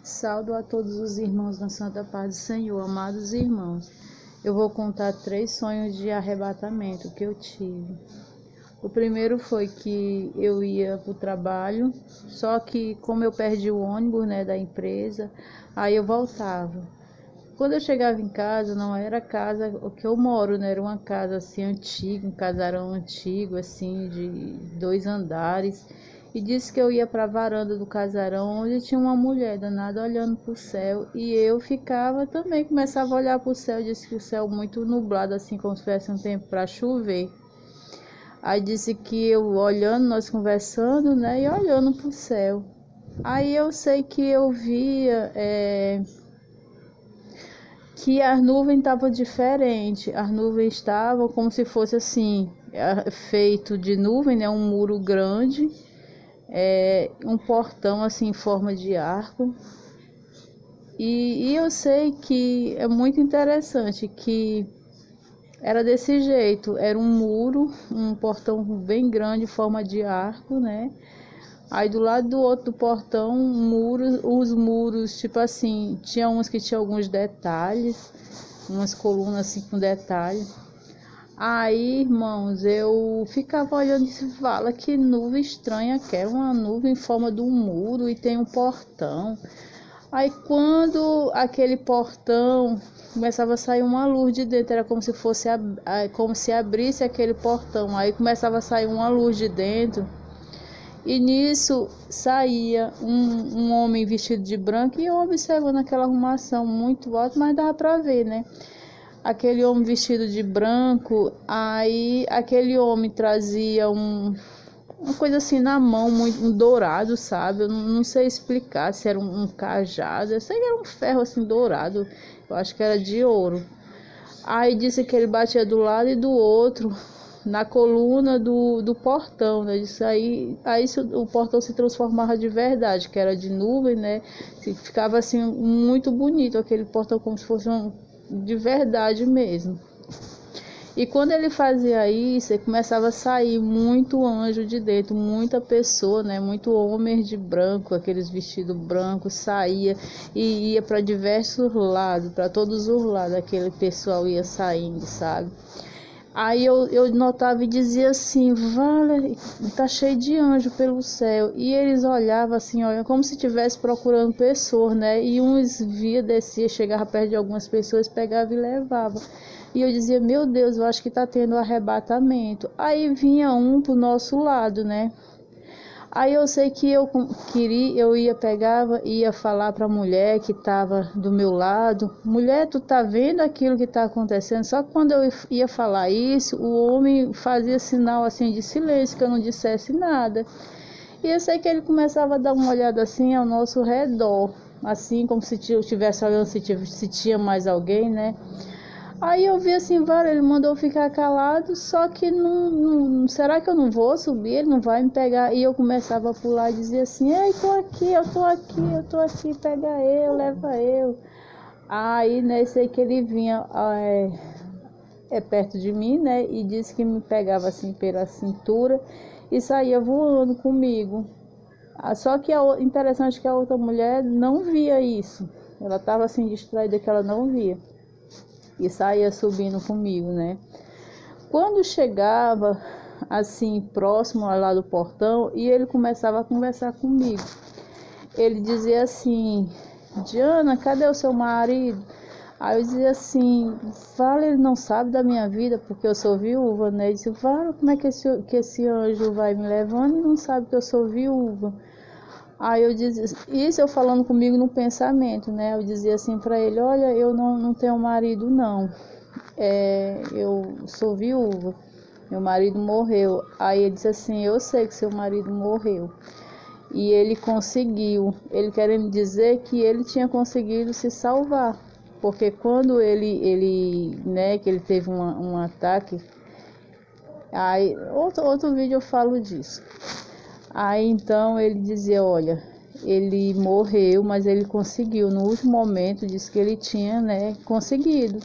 Saldo a todos os irmãos na Santa Paz do Senhor, amados irmãos. Eu vou contar 3 sonhos de arrebatamento que eu tive. O primeiro foi que eu ia para o trabalho, só que como eu perdi o ônibus, da empresa, aí eu voltava. Quando eu chegava em casa, não era a casa que eu moro, era uma casa assim antiga, um casarão antigo, assim, de 2 andares. E disse que eu ia para a varanda do casarão, onde tinha uma mulher danada olhando para o céu. E eu ficava também, começava a olhar para o céu, disse que o céu muito nublado, assim, como se tivesse um tempo para chover. Aí disse que eu olhando, nós conversando, e olhando para o céu. Aí eu sei que eu via que as nuvens estavam diferentes. As nuvens estavam como se fosse assim, feito de nuvem, um muro grande, um portão assim em forma de arco. E eu sei que é muito interessante que era desse jeito, era um muro, um portão bem grande em forma de arco, Aí do lado do outro do portão, os muros, tipo assim, tinha uns que tinha alguns detalhes, umas colunas assim com detalhes. Aí, irmãos, eu ficava olhando e disse, fala que nuvem estranha que é, uma nuvem em forma de um muro e tem um portão. Aí quando aquele portão começava a sair uma luz de dentro, era como se fosse como se abrisse aquele portão. Aí começava a sair uma luz de dentro. E nisso saía um homem vestido de branco e eu observando aquela arrumação muito alta, mas dava para ver, Aquele homem vestido de branco, aí aquele homem trazia uma coisa assim na mão, muito dourado, sabe? Eu não sei explicar se era um cajado, eu sei que era um ferro assim dourado, eu acho que era de ouro. Aí disse que ele batia do lado e do outro, na coluna do portão, Isso aí o portão se transformava de verdade, que era de nuvem, Ficava assim muito bonito aquele portão, como se fosse de verdade mesmo. E quando ele fazia isso, ele começava a sair muito anjo de dentro, muita pessoa, muito homem de branco, aqueles vestidos brancos, saía e ia para diversos lados, para todos os lados, aquele pessoal ia saindo, sabe? Aí eu notava e dizia assim, vale, tá cheio de anjo pelo céu. E eles olhavam assim, como se estivesse procurando pessoas, E uns via, descia, chegava perto de algumas pessoas, pegava e levava. E eu dizia, meu Deus, eu acho que tá tendo arrebatamento. Aí vinha um pro nosso lado, Aí eu sei que eu ia falar para a mulher que estava do meu lado, mulher, tu tá vendo aquilo que está acontecendo? Só que quando eu ia falar isso, o homem fazia sinal assim de silêncio, que eu não dissesse nada. E eu sei que ele começava a dar uma olhada assim ao nosso redor, assim como se eu estivesse olhando se tinha mais alguém, Aí eu vi assim, ele mandou ficar calado, só que não, será que eu não vou subir? Ele não vai me pegar. E eu começava a pular e dizia assim, ei, eu tô aqui, pega eu, leva eu. Aí nesse aí que ele vinha perto de mim, e disse que me pegava assim pela cintura e saía voando comigo. Só que interessante que a outra mulher não via isso. Ela estava assim distraída que ela não via. E saía subindo comigo, Quando chegava assim próximo lá do portão, e ele começava a conversar comigo. Ele dizia assim, Diana, cadê o seu marido? Aí eu dizia assim, ele não sabe da minha vida porque eu sou viúva, Ele disse, como é que esse anjo vai me levando e não sabe que eu sou viúva? Aí eu dizia, isso eu falando comigo no pensamento, Eu dizia assim para ele, olha, eu não tenho marido não, eu sou viúva, meu marido morreu. Aí ele disse assim, eu sei que seu marido morreu. E ele conseguiu, ele querendo dizer que ele tinha conseguido se salvar, porque quando que ele teve um ataque, aí outro vídeo eu falo disso. Aí então ele dizia, olha, ele morreu, mas ele conseguiu, no último momento, disse que ele tinha, conseguido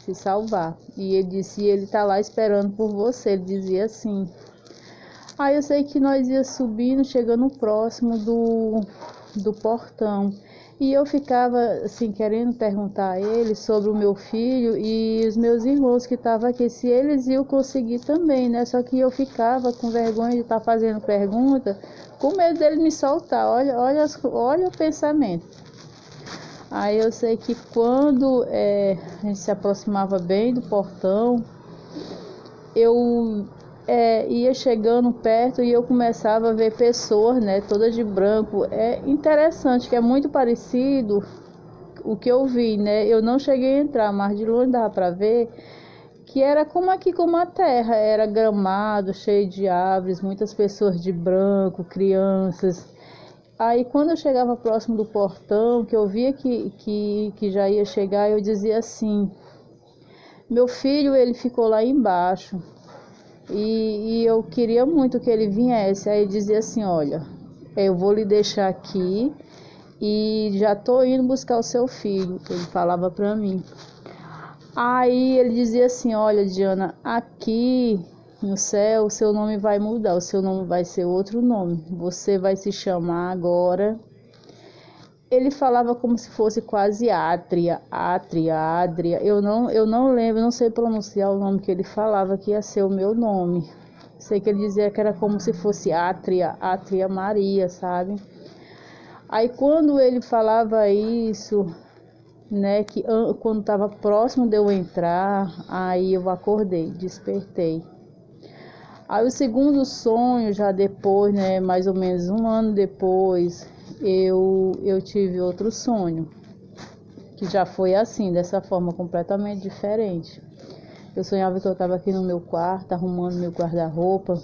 se salvar. E ele disse, ele tá lá esperando por você, ele dizia assim. Aí eu sei que nós ia subindo, chegando próximo do portão. E eu ficava assim querendo perguntar a ele sobre o meu filho e os meus irmãos que estavam aqui, se eles iam conseguir também, né? Só que eu ficava com vergonha de estar fazendo pergunta, com medo dele me soltar. Olha o pensamento. Aí eu sei que quando a gente se aproximava bem do portão, eu ia chegando perto e eu começava a ver pessoas, né, todas de branco. É interessante, que é muito parecido o que eu vi, né? Eu não cheguei a entrar, mas de longe dava para ver que era como aqui, como a terra, era gramado, cheio de árvores, muitas pessoas de branco, crianças. Aí quando eu chegava próximo do portão, que eu via que já ia chegar, eu dizia assim: meu filho, ele ficou lá embaixo. E eu queria muito que ele viesse. Aí ele dizia assim: olha, eu vou lhe deixar aqui e já tô indo buscar o seu filho. Ele falava para mim. Aí ele dizia assim: olha, Diana, aqui no céu o seu nome vai mudar, o seu nome vai ser outro nome. Você vai se chamar agora. Ele falava como se fosse quase Átria. Eu não lembro, não sei pronunciar o nome que ele falava que ia ser o meu nome. Sei que ele dizia que era como se fosse Átria Maria, sabe? Aí quando ele falava isso, né, que quando estava próximo de eu entrar, aí eu acordei, despertei. Aí o segundo sonho, já depois, né, mais ou menos um ano depois, eu tive outro sonho, que já foi assim, dessa forma completamente diferente. Eu sonhava que eu estava aqui no meu quarto, arrumando meu guarda-roupa,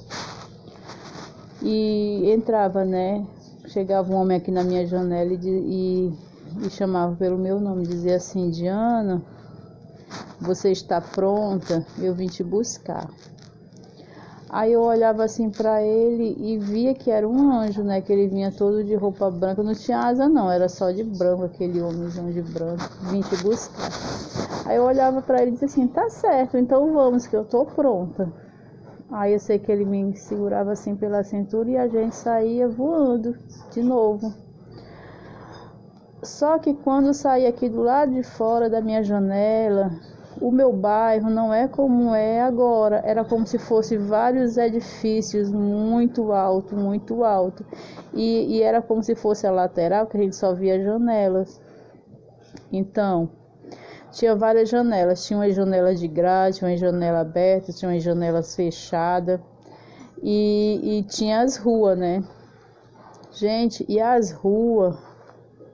e entrava, né, chegava um homem aqui na minha janela e chamava pelo meu nome, dizia assim: Diana, você está pronta? Eu vim te buscar. Aí eu olhava assim para ele e via que era um anjo, né? Que ele vinha todo de roupa branca, não tinha asa não, era só de branco, aquele homenzão de branco, vim te buscar. Aí eu olhava para ele e dizia assim: tá certo, então vamos que eu tô pronta. Aí eu sei que ele me segurava assim pela cintura e a gente saía voando de novo. Só que quando eu saí aqui do lado de fora da minha janela, o meu bairro não é como é agora, era como se fosse vários edifícios muito alto, muito alto. E era como se fosse a lateral, que a gente só via janelas. Então, tinha várias janelas, tinha uma janela de grade, tinha uma janela aberta, tinha umas janelas fechadas. E tinha as ruas, né? Gente, e as ruas,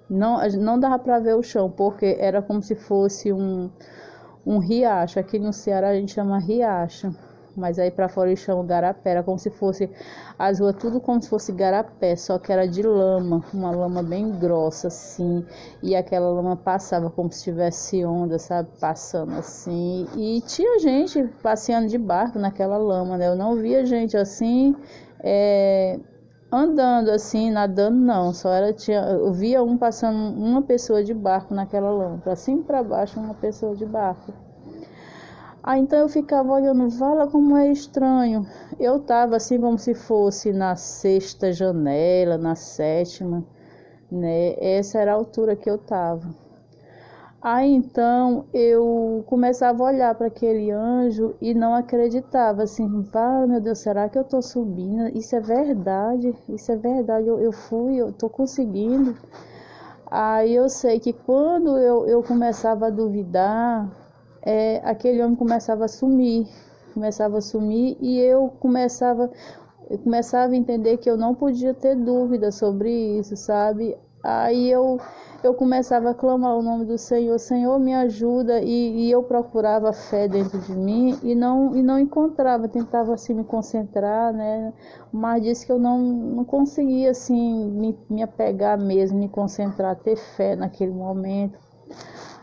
não dava para ver o chão, porque era como se fosse um riacho. Aqui no Ceará a gente chama riacho, mas aí para fora eles chamam garapé. Era como se fosse as ruas, tudo como se fosse garapé, só que era de lama, uma lama bem grossa assim, e aquela lama passava como se tivesse onda, sabe, passando assim, e tinha gente passeando de barco naquela lama, né? Eu não via gente assim andando assim, nadando não, eu via passando uma pessoa de barco naquela lama, para cima e para baixo uma pessoa de barco. Aí então eu ficava olhando, vala como é estranho. Eu tava assim como se fosse na sexta janela, na sétima, né? Essa era a altura que eu tava. Aí então eu começava a olhar para aquele anjo e não acreditava, assim, meu Deus, será que eu tô subindo? Isso é verdade, eu tô conseguindo. Aí eu sei que quando eu começava a duvidar, aquele homem começava a sumir e eu começava a entender que eu não podia ter dúvida sobre isso, sabe? Aí eu começava a clamar o nome do Senhor: Senhor, me ajuda, e eu procurava fé dentro de mim e não encontrava, tentava assim me concentrar, né? Mas disse que eu não conseguia assim me apegar mesmo, me concentrar, ter fé naquele momento.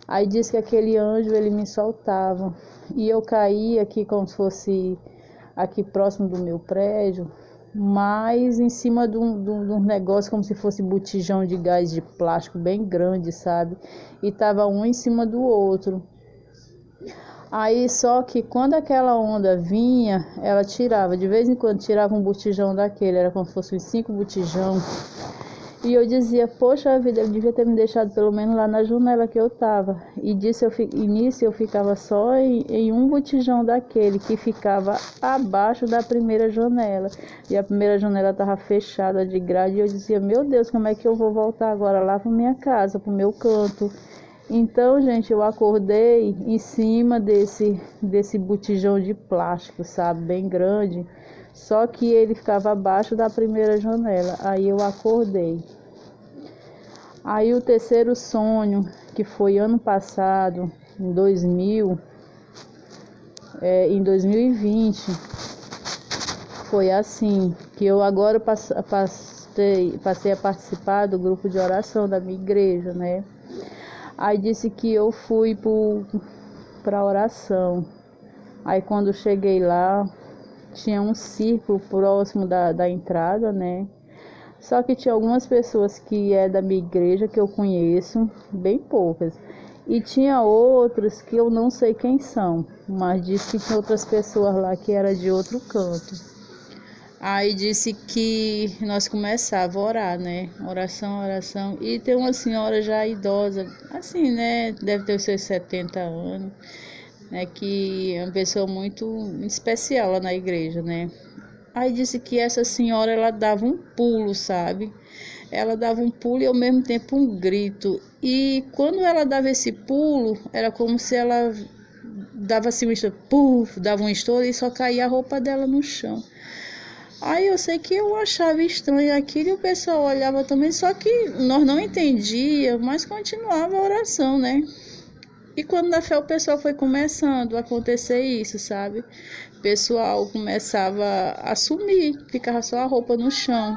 Aí disse que aquele anjo, ele me soltava e eu caía aqui como se fosse aqui próximo do meu prédio, mas em cima de um negócio como se fosse botijão de gás de plástico bem grande, sabe? E tava um em cima do outro. Aí só que quando aquela onda vinha, ela tirava, de vez em quando tirava um botijão daquele, era como se fosse uns 5 botijão. E eu dizia, poxa vida, ele devia ter me deixado pelo menos lá na janela que eu estava. E nisso eu ficava só em um botijão daquele que ficava abaixo da primeira janela. E a primeira janela estava fechada de grade. E eu dizia, meu Deus, como é que eu vou voltar agora lá para minha casa, para o meu canto? Então, gente, eu acordei em cima desse botijão de plástico, sabe, bem grande. Só que ele ficava abaixo da primeira janela. Aí eu acordei. Aí o terceiro sonho, que foi ano passado, em 2020, foi assim, que eu agora passei a participar do grupo de oração da minha igreja, né? Aí disse que eu fui para oração. Aí quando cheguei lá, tinha um círculo próximo da entrada, né? Só que tinha algumas pessoas que é da minha igreja que eu conheço, bem poucas. E tinha outras que eu não sei quem são, mas disse que tinha outras pessoas lá que era de outro canto. Aí disse que nós começávamos a orar, né? Oração. E tem uma senhora já idosa, assim, né? Deve ter os seus 70 anos. Né, que é uma pessoa muito especial lá na igreja, né? Aí disse que essa senhora, ela dava um pulo, sabe? Ela dava um pulo e ao mesmo tempo um grito. E quando ela dava esse pulo, era como se ela dava assim um estouro, puf, dava um estouro e só caía a roupa dela no chão. Aí eu sei que eu achava estranho aquilo e o pessoal olhava também, só que nós não entendíamos, mas continuava a oração, né? E quando na fé o pessoal foi começando a acontecer isso, sabe? O pessoal começava a sumir, ficava só a roupa no chão.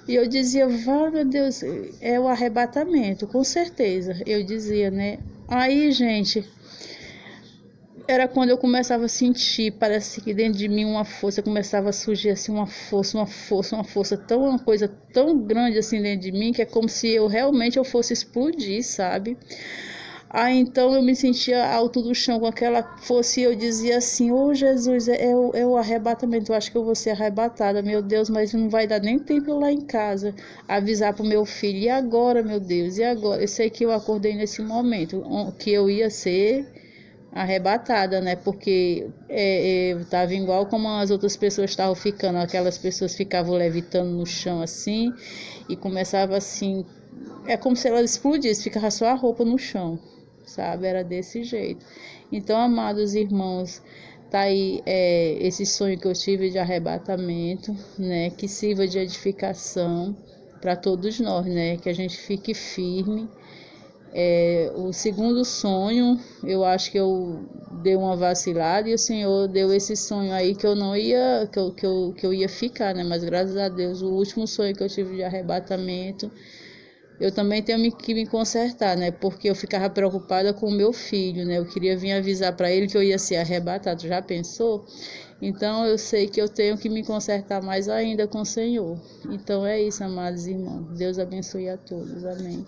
E eu dizia, meu Deus, é o arrebatamento, com certeza. Eu dizia, né? Aí, gente, era quando eu começava a sentir, parece que dentro de mim uma força, começava a surgir assim uma força, uma coisa tão grande assim dentro de mim, que é como se eu realmente fosse explodir, sabe? Aí então eu me sentia alto do chão com aquela força e eu dizia assim, Jesus, é o arrebatamento, eu acho que eu vou ser arrebatada, meu Deus, mas não vai dar nem tempo lá em casa avisar pro meu filho, e agora, meu Deus, e agora? Eu sei que eu acordei nesse momento, que eu ia ser arrebatada, né, porque eu estava igual como as outras pessoas estavam ficando, aquelas pessoas ficavam levitando no chão assim, e começava assim, é como se elas explodissem, ficava só a roupa no chão. Sabe, era desse jeito. Então, amados irmãos, tá aí esse sonho que eu tive de arrebatamento, né, que sirva de edificação para todos nós, né, que a gente fique firme. O segundo sonho, eu acho que eu dei uma vacilada e o Senhor deu esse sonho aí que eu não ia, que eu ia ficar, né, mas graças a Deus, o último sonho que eu tive de arrebatamento, eu também tenho que me consertar, né? Porque eu ficava preocupada com o meu filho, né? Eu queria vir avisar para ele que eu ia ser arrebatado. Já pensou? Então eu sei que eu tenho que me consertar mais ainda com o Senhor. Então é isso, amados irmãos. Deus abençoe a todos. Amém.